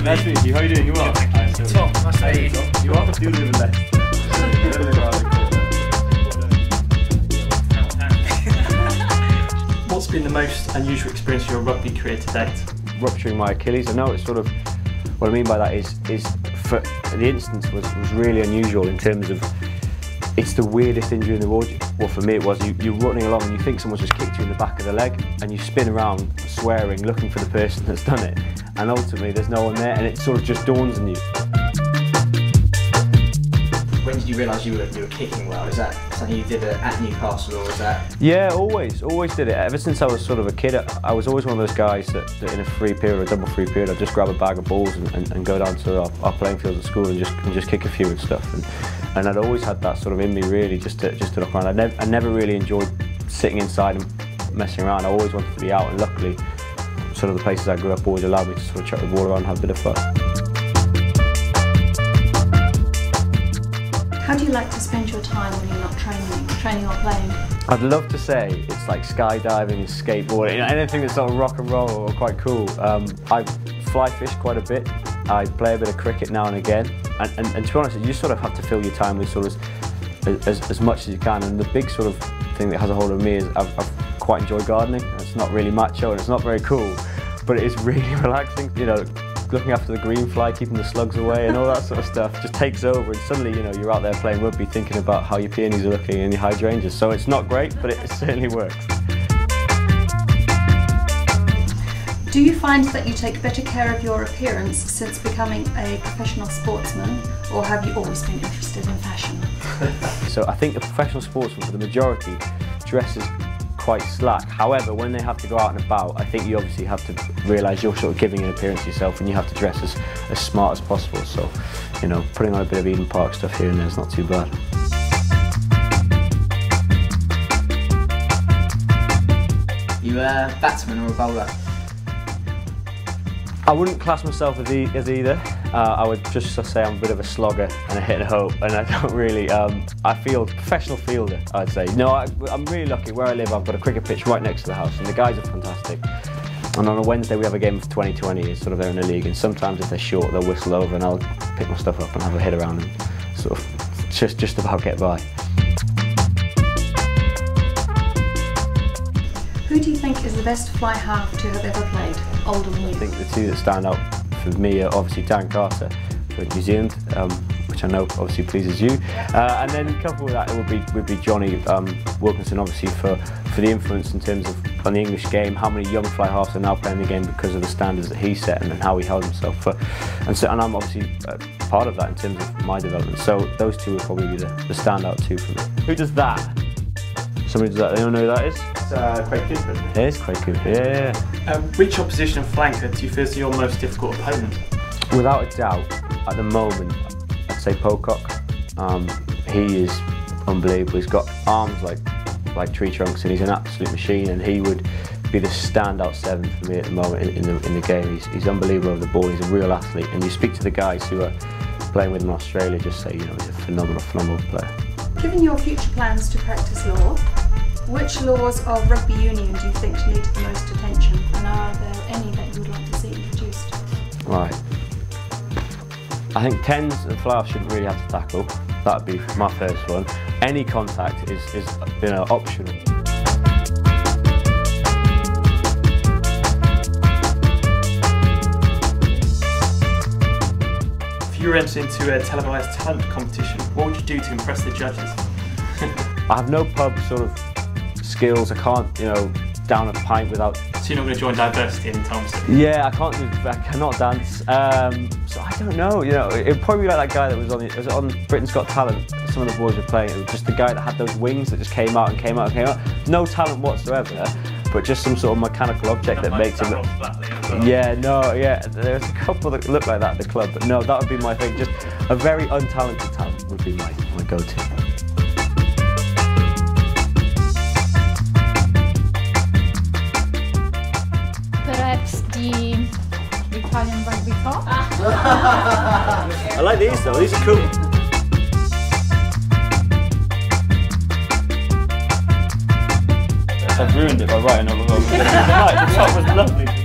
to meet you. Nice to meet you. How are you doing? You are? Tom, nice to meet you. You are? Do live in Leicester. What's been the most unusual experience of your rugby career to date? Rupturing my Achilles. I know it's sort of, what I mean by that is for the instance was really unusual in terms of it's the weirdest injury in the world. Well, for me it was, you're running along and you think someone's just kicked you in the back of the leg and you spin around swearing, looking for the person that's done it, and ultimately there's no one there and it sort of just dawns on you. When did you realise you were kicking well? Is that something you did at Newcastle, or was that? Yeah, always did it. Ever since I was sort of a kid, I was always one of those guys that in a free period, or a double free period, I'd just grab a bag of balls and go down to our playing fields at school and just kick a few and stuff. And I'd always had that sort of in me, really, just to look around. I never really enjoyed sitting inside and messing around. I always wanted to be out, and luckily, sort of the places I grew up always allowed me to sort of chuck the ball around and have a bit of fun. How do you like to spend your time when you're not training or playing? I'd love to say it's like skydiving and skateboarding, anything that's sort of rock and roll or quite cool. I fly fish quite a bit. I play a bit of cricket now and again, and to be honest, you sort of have to fill your time with sort of as much as you can. And the big sort of thing that has a hold of me is I've quite enjoyed gardening. It's not really macho and it's not very cool, but it is really relaxing. You know, looking after the green fly, keeping the slugs away and all that sort of stuff just takes over, and suddenly, you know, you're out there playing rugby thinking about how your peonies are looking and your hydrangeas. So it's not great, but it certainly works. Do you find that you take better care of your appearance since becoming a professional sportsman, or have you always been interested in fashion? So I think a professional sportsman, for the majority, dresses quite slack. However, when they have to go out and about, I think you obviously have to realise you're sort of giving an appearance to yourself, and you have to dress as smart as possible. So, you know, putting on a bit of Eden Park stuff here and there is not too bad. You a batsman or a bowler? I wouldn't class myself as either. I would just say I'm a bit of a slogger and a hit and hope, and I don't really, I feel professional fielder, I'd say. No, I'm really lucky. Where I live, I've got a cricket pitch right next to the house, and the guys are fantastic. And on a Wednesday we have a game of 20-20, it's sort of there in the league, and sometimes if they're short they'll whistle over and I'll pick my stuff up and have a hit around and sort of just about get by. Who do you think is the best fly half to have ever played, older than you? I think the two that stand out for me are obviously Dan Carter for New Zealand, which I know obviously pleases you, and then coupled with that it would be Jonny Wilkinson, obviously for the influence in terms of on the English game, how many young fly halves are now playing the game because of the standards that he set and how he held himself. And I'm obviously part of that in terms of my development. So those two would probably be the standout two for me. Who does that? Somebody does that. Anyone know who that is? It's Craig Cooper, isn't it? It is Craig Cooper, yeah. Which opposition flanker do you feel is your most difficult opponent? Without a doubt, at the moment, I'd say Pocock. He is unbelievable. He's got arms like tree trunks, and he's an absolute machine. And he would be the standout seven for me at the moment in the game. He's unbelievable over the ball. He's a real athlete. And you speak to the guys who are playing with him in Australia, just say, you know, he's a phenomenal player. Given your future plans to practice law, which laws of rugby union do you think need the most attention, and are there any that you would like to see introduced? Right. I think 10s and fly-offs shouldn't really have to tackle. That would be my first one. Any contact is you know, optional. If you were entering into a televised talent competition, what would you do to impress the judges? I have no pub sort of skills. I can't, you know, down a pint without. So you're not going to join diversity anytime soon? Yeah, I cannot dance. So I don't know. You know, it'd probably be like that guy that was on Britain's Got Talent. Some of the boys were playing. It was just the guy that had those wings that just came out and came out and came out. No talent whatsoever, but just some sort of mechanical object that makes him. Yeah, no, yeah. There's a couple that look like that at the club, but no, that would be my thing. Just a very untalented talent would be my go-to. Perhaps the Italian rugby top. I like these though, these are cool. I've ruined it by writing all the wrong. The top was lovely.